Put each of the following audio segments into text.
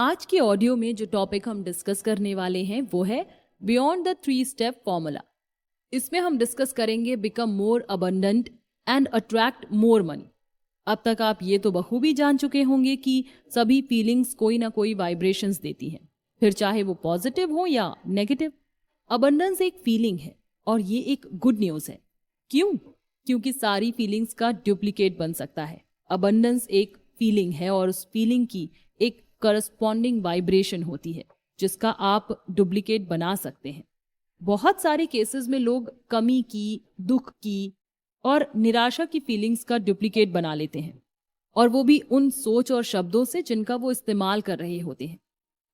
आज के ऑडियो में जो टॉपिक हम डिस्कस करने वाले हैं वो है बियॉन्ड द 3 स्टेप फॉर्मूला। इसमें हम डिस्कस करेंगे become more abundant and attract more money. अब तक आप ये तो बखूबी जान चुके होंगे कि सभी फीलिंग्स कोई ना कोई वाइब्रेशंस देती हैं, फिर चाहे वो पॉजिटिव हो या नेगेटिव। अबंडेंस एक फीलिंग है और ये एक गुड न्यूज़ है। क्यों? क्योंकि सारी फीलिंग्स का डुप्लीकेट बन सकता है। अबंडेंस एक फीलिंग है और उस फीलिंग की एक करस्पॉन्डिंग वाइब्रेशन होती है जिसका आप डुप्लीकेट बना सकते हैं। बहुत सारे केसेस में लोग कमी की, दुख की और निराशा की फीलिंग्स का डुप्लीकेट बना लेते हैं, और वो भी उन सोच और शब्दों से जिनका वो इस्तेमाल कर रहे होते हैं।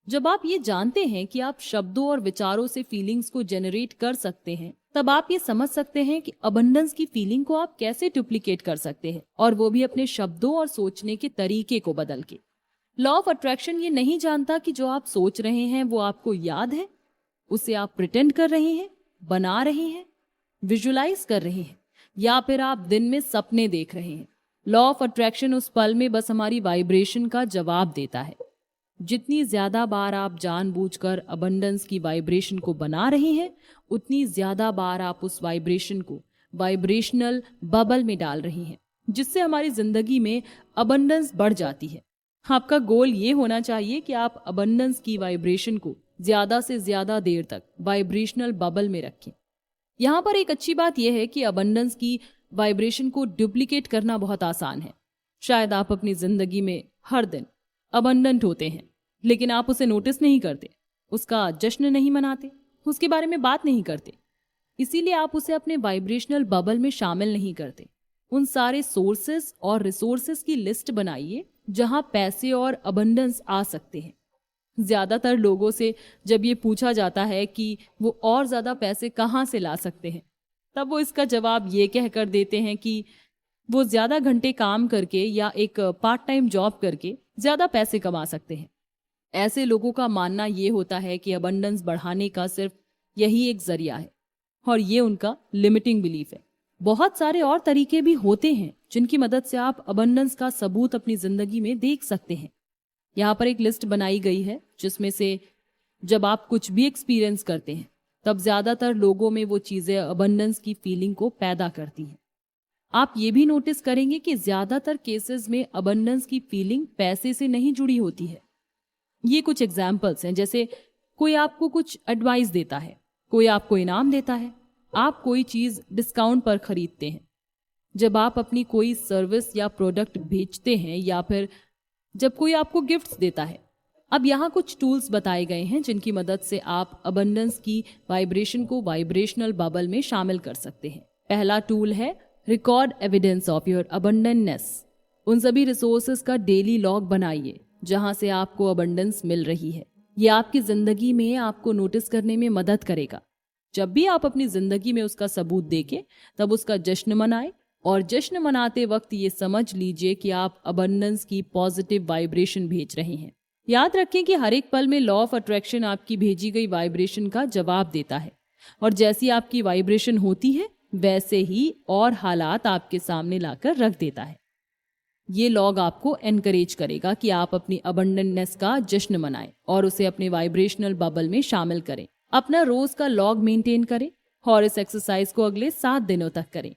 जब आप ये जानते हैं कि आप शब्दों और विचारों से फीलिंग्स को जनरेट कर सकते हैं, तब आप ये समझ सकते हैं कि अबंडेंस की फीलिंग को आप कैसे डुप्लीकेट कर सकते हैं, और वो भी अपने शब्दों और सोचने के तरीके को बदल के। लॉ ऑफ अट्रैक्शन ये नहीं जानता कि जो आप सोच रहे हैं वो आपको याद है, उसे आप प्रिटेंड कर रहे हैं, बना रहे हैं, विजुलाइज कर रहे हैं, या फिर आप दिन में सपने देख रहे हैं। लॉ ऑफ अट्रैक्शन उस पल में बस हमारी वाइब्रेशन का जवाब देता है। जितनी ज्यादा बार आप जानबूझकर अबंडेंस की वाइब्रेशन को बना रहे हैं, उतनी ज्यादा बार आप उस वाइब्रेशन को वाइब्रेशनल बबल में डाल रही हैं, जिससे हमारी जिंदगी में अबंडेंस बढ़ जाती है। आपका गोल ये होना चाहिए कि आप अबंडेंस की वाइब्रेशन को ज्यादा से ज्यादा देर तक वाइब्रेशनल बबल में रखें। यहाँ पर एक अच्छी बात यह है कि अबंडेंस की वाइब्रेशन को डुप्लीकेट करना बहुत आसान है। शायद आप अपनी जिंदगी में हर दिन अबंडेंट होते हैं, लेकिन आप उसे नोटिस नहीं करते, उसका जश्न नहीं मनाते, उसके बारे में बात नहीं करते। इसीलिए आप उसे अपने वाइब्रेशनल बबल में शामिल नहीं करते। उन सारे सोर्सेस और रिसोर्सेस की लिस्ट बनाइए जहां पैसे और अबंडेंस आ सकते हैं। ज्यादातर लोगों से जब ये पूछा जाता है कि वो और ज्यादा पैसे कहाँ से ला सकते हैं, तब वो इसका जवाब ये कहकर देते हैं कि वो ज्यादा घंटे काम करके या एक पार्ट टाइम जॉब करके ज्यादा पैसे कमा सकते हैं। ऐसे लोगों का मानना ये होता है कि अबंडेंस बढ़ाने का सिर्फ यही एक जरिया है, और ये उनका लिमिटिंग बिलीफ है। बहुत सारे और तरीके भी होते हैं जिनकी मदद से आप अबंडेंस का सबूत अपनी जिंदगी में देख सकते हैं। यहाँ पर एक लिस्ट बनाई गई है जिसमें से जब आप कुछ भी एक्सपीरियंस करते हैं, तब ज्यादातर लोगों में वो चीजें अबंडेंस की फीलिंग को पैदा करती हैं। आप ये भी नोटिस करेंगे कि ज्यादातर केसेस में अबंडेंस की फीलिंग पैसे से नहीं जुड़ी होती है। ये कुछ एग्जाम्पल्स हैं, जैसे कोई आपको कुछ एडवाइस देता है, कोई आपको इनाम देता है, आप कोई चीज डिस्काउंट पर खरीदते हैं, जब आप अपनी कोई सर्विस या प्रोडक्ट बेचते हैं, या फिर जब कोई आपको गिफ्ट्स देता है। अब यहाँ कुछ टूल्स बताए गए हैं जिनकी मदद से आप अबंडेंस की वाइब्रेशन को वाइब्रेशनल बबल में शामिल कर सकते हैं। पहला टूल है रिकॉर्ड एविडेंस ऑफ योर अबंडेंटनेस। उन सभी रिसोर्सेज का डेली लॉग बनाइए जहां से आपको अबंडेंस मिल रही है। ये आपकी जिंदगी में आपको नोटिस करने में मदद करेगा। जब भी आप अपनी जिंदगी में उसका सबूत देखें, तब उसका जश्न मनाएं, और जश्न मनाते वक्त ये समझ लीजिए कि आप अबंडेंस की पॉजिटिव वाइब्रेशन भेज रहे हैं। याद रखें कि हर एक पल में लॉ ऑफ अट्रैक्शन आपकी भेजी गई वाइब्रेशन का जवाब देता है, और जैसी आपकी वाइब्रेशन होती है वैसे ही और हालात आपके सामने लाकर रख देता है। ये लॉग आपको एनकरेज करेगा कि आप अपनी अबंडेंटनेस का जश्न मनाएं और उसे अपने वाइब्रेशनल बबल में शामिल करें। अपना रोज का लॉग मेंटेन करें और इस एक्सरसाइज को अगले 7 दिनों तक करें।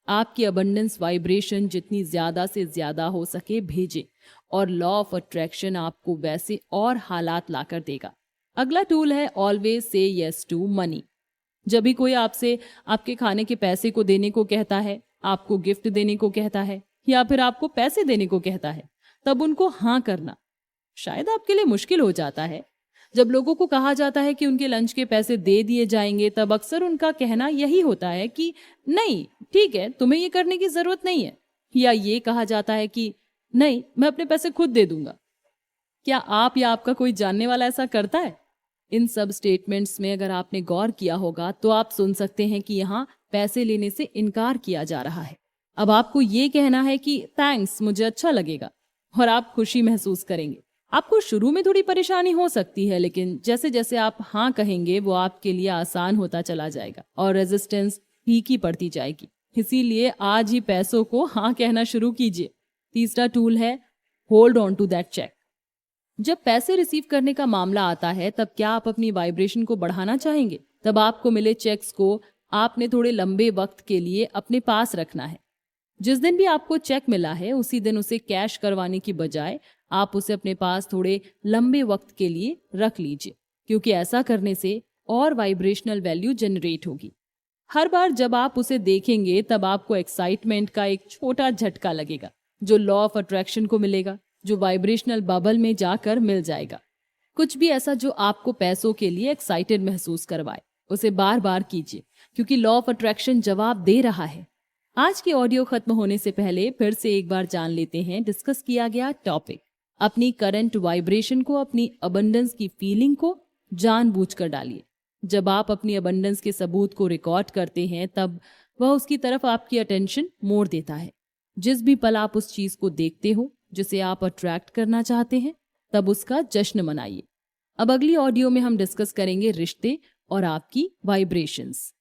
आपकी अबंडेंस वाइब्रेशन जितनी ज्यादा से ज्यादा हो सके भेजे, और लॉ ऑफ अट्रैक्शन आपको वैसे और हालात लाकर देगा। अगला टूल है always say yes to money. जब भी कोई आपसे आपके खाने के पैसे को देने को कहता है, आपको गिफ्ट देने को कहता है, या फिर आपको पैसे देने को कहता है, तब उनको हाँ करना शायद आपके लिए मुश्किल हो जाता है। जब लोगों को कहा जाता है कि उनके लंच के पैसे दे दिए जाएंगे, तब अक्सर उनका कहना यही होता है कि नहीं, ठीक है, तुम्हें ये करने की जरूरत नहीं है, या ये कहा जाता है कि नहीं, मैं अपने पैसे खुद दे दूंगा। क्या आप या आपका कोई जानने वाला ऐसा करता है? इन सब स्टेटमेंट्स में अगर आपने गौर किया होगा तो आप सुन सकते हैं कि यहाँ पैसे लेने से इनकार किया जा रहा है। अब आपको ये कहना है कि थैंक्स, मुझे अच्छा लगेगा, और आप खुशी महसूस करेंगे। आपको शुरू में थोड़ी परेशानी हो सकती है, लेकिन जैसे जैसे आप हाँ कहेंगे वो आपके लिए आसान होता चला जाएगा और रेजिस्टेंस फीकी पड़ती जाएगी। इसीलिए आज ही पैसों को हाँ कहना शुरू कीजिए। तीसरा टूल है hold on to that check. जब पैसे रिसीव करने का मामला आता है तब क्या आप अपनी वाइब्रेशन को बढ़ाना चाहेंगे? तब आपको मिले चेक्स को आपने थोड़े लंबे वक्त के लिए अपने पास रखना है। जिस दिन भी आपको चेक मिला है उसी दिन उसे कैश करवाने की बजाय आप उसे अपने पास थोड़े लंबे वक्त के लिए रख लीजिए, क्योंकि ऐसा करने से और वाइब्रेशनल वैल्यू जनरेट होगी। हर बार जब आप उसे देखेंगे तब आपको एक्साइटमेंट का एक छोटा झटका लगेगा, जो लॉ ऑफ अट्रैक्शन को मिलेगा, जो वाइब्रेशनल बबल में जाकर मिल जाएगा। कुछ भी ऐसा जो आपको पैसों के लिए एक्साइटेड महसूस करवाए, उसे बार बार कीजिए, क्योंकि लॉ ऑफ अट्रैक्शन जवाब दे रहा है। आज की ऑडियो खत्म होने से पहले फिर से एक बार जान लेते हैं डिस्कस किया गया टॉपिक। अपनी करंट वाइब्रेशन को, अपनी अबंडेंस की फीलिंग को जानबूझकर डालिए। जब आप अपनी अबंडेंस के सबूत को रिकॉर्ड करते हैं तब वह उसकी तरफ आपकी अटेंशन मोड़ देता है। जिस भी पल आप उस चीज को देखते हो जिसे आप अट्रैक्ट करना चाहते हैं, तब उसका जश्न मनाइए। अब अगली ऑडियो में हम डिस्कस करेंगे रिश्ते और आपकी वाइब्रेशंस।